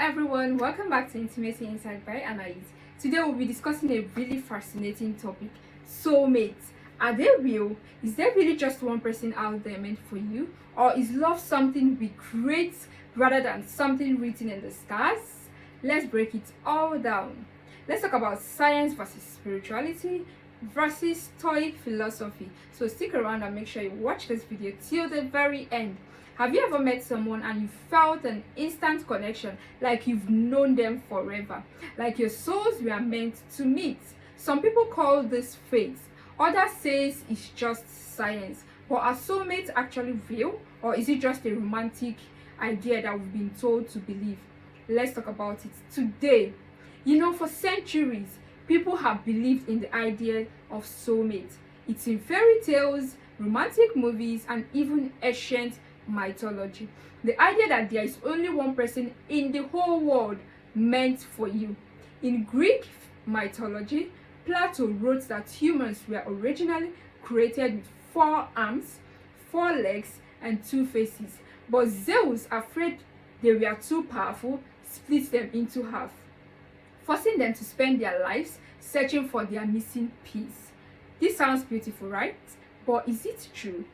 everyone, welcome back to Intimacy Inside by Anais. Today we'll be discussing a really fascinating topic: soulmates. Are they real? Is there really just one person out there meant for you? Or is love something we create rather than something written in the stars? Let's break it all down. Let's talk about science versus spirituality versus Stoic philosophy. So stick around and make sure you watch this video till the very end. Have you ever met someone and you felt an instant connection, like you've known them forever, like your souls were meant to meet? Some people call this fate, others says it's just science. But are soulmates actually real, or is it just a romantic idea that we've been told to believe? Let's talk about it today. For centuries, people have believed in the idea of soulmates. It's in fairy tales, romantic movies, and even ancient mythology. The idea that there is only one person in the whole world meant for you. In Greek mythology, Plato wrote that humans were originally created with 4 arms, 4 legs, and 2 faces. But Zeus, afraid they were too powerful, split them into half, forcing them to spend their lives searching for their missing piece. This sounds beautiful, right? But is it true?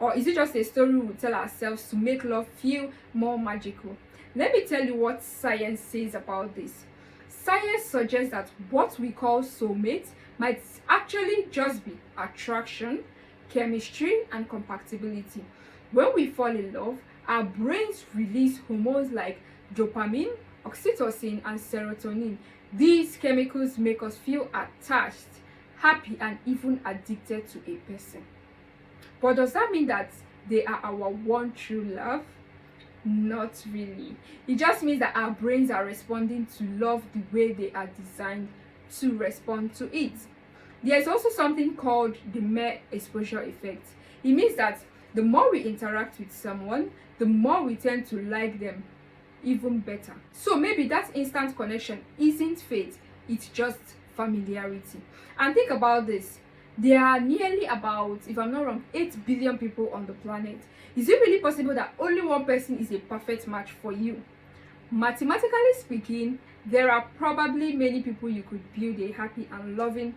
Or is it just a story we tell ourselves to make love feel more magical? Let me tell you what science says about this. Science suggests that what we call soulmates might actually just be attraction, chemistry, and compatibility. When we fall in love, our brains release hormones like dopamine, oxytocin, and serotonin. These chemicals make us feel attached, happy, and even addicted to a person. But does that mean that they are our one true love? Not really. It just means that our brains are responding to love the way they are designed to respond to it. There is also something called the mere exposure effect. It means that the more we interact with someone, the more we tend to like them even better. So maybe that instant connection isn't fate, it's just familiarity. And think about this. There are nearly about, if I'm not wrong, 8 billion people on the planet. Is it really possible that only one person is a perfect match for you? Mathematically speaking, there are probably many people you could build a happy and loving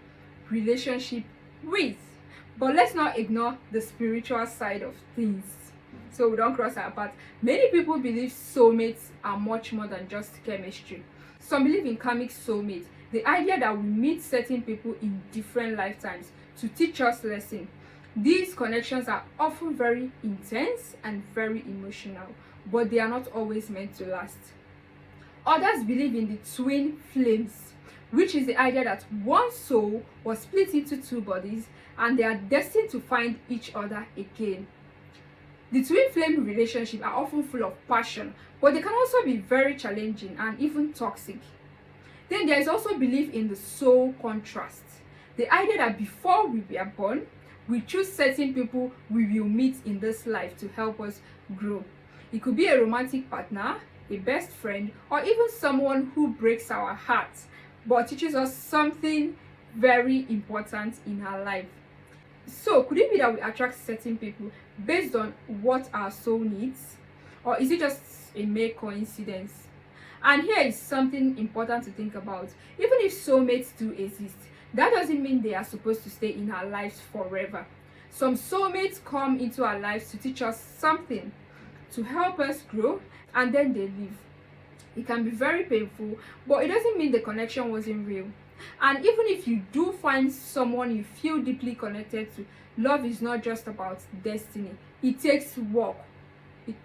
relationship with. But let's not ignore the spiritual side of things, so we don't cross our path. Many people believe soulmates are much more than just chemistry. Some believe in karmic soulmates, the idea that we meet certain people in different lifetimes to teach us lessons. These connections are often very intense and very emotional, but they are not always meant to last. Others believe in the twin flames, which is the idea that one soul was split into 2 bodies and they are destined to find each other again. The twin flame relationships are often full of passion, but they can also be very challenging and even toxic. Then there is also belief in the soul contrast, the idea that before we were born, we choose certain people we will meet in this life to help us grow. It could be a romantic partner, a best friend, or even someone who breaks our hearts but teaches us something very important in our life. So could it be that we attract certain people based on what our soul needs, or is it just a mere coincidence? And here is something important to think about. Even if soulmates do exist, that doesn't mean they are supposed to stay in our lives forever. Some soulmates come into our lives to teach us something, to help us grow, and then they leave. It can be very painful, but it doesn't mean the connection wasn't real. And even if you do find someone you feel deeply connected to, love is not just about destiny. It takes work.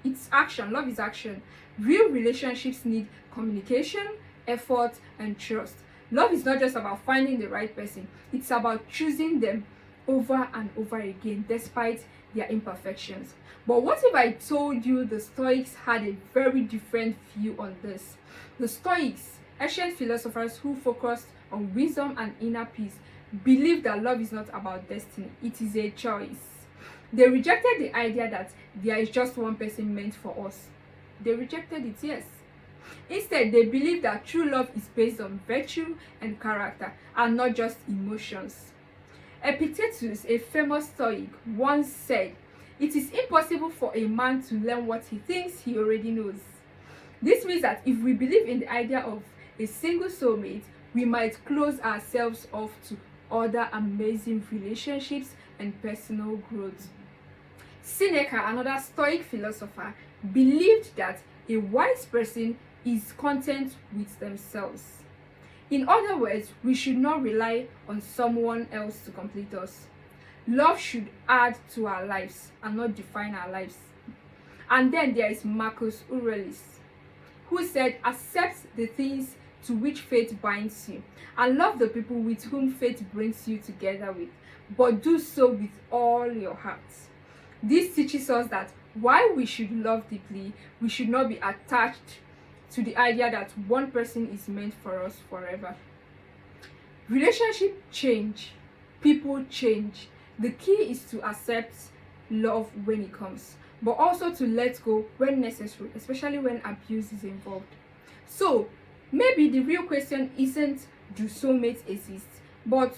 It's action. Love is action. Real relationships need communication, effort, and trust. Love is not just about finding the right person. It's about choosing them over and over again, despite their imperfections. But what if I told you the Stoics had a very different view on this? The Stoics, ancient philosophers who focused on wisdom and inner peace, believed that love is not about destiny. It is a choice. They rejected the idea that there is just one person meant for us. They rejected it, yes. Instead, they believe that true love is based on virtue and character and not just emotions. Epictetus, a famous Stoic, once said, "It is impossible for a man to learn what he thinks he already knows." This means that if we believe in the idea of a single soulmate, we might close ourselves off to other amazing relationships and personal growth. Seneca, another Stoic philosopher, believed that a wise person is content with themselves. In other words, we should not rely on someone else to complete us. Love should add to our lives and not define our lives. And then there is Marcus Aurelius, who said, accept the things to which faith binds you, and love the people with whom faith brings you together with, but do so with all your heart. This teaches us that while we should love deeply, we should not be attached to the idea that one person is meant for us forever. Relationships change, people change. The key is to accept love when it comes, but also to let go when necessary, especially when abuse is involved. So maybe the real question isn't, do soulmates exist, but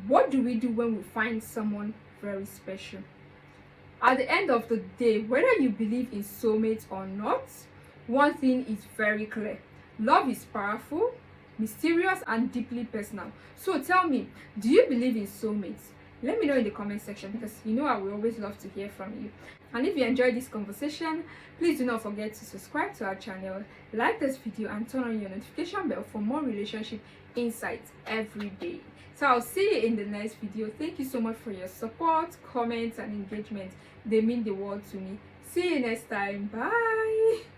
what do we do when we find someone very special? At the end of the day, whether you believe in soulmates or not, one thing is very clear: love is powerful, mysterious, and deeply personal. So tell me, do you believe in soulmates? Let me know in the comment section, because you know I will always love to hear from you. And if you enjoyed this conversation, please do not forget to subscribe to our channel, like this video, and turn on your notification bell for more relationship insights every day. So I'll see you in the next video. Thank you so much for your support, comments, and engagement. They mean the world to me. See you next time. Bye.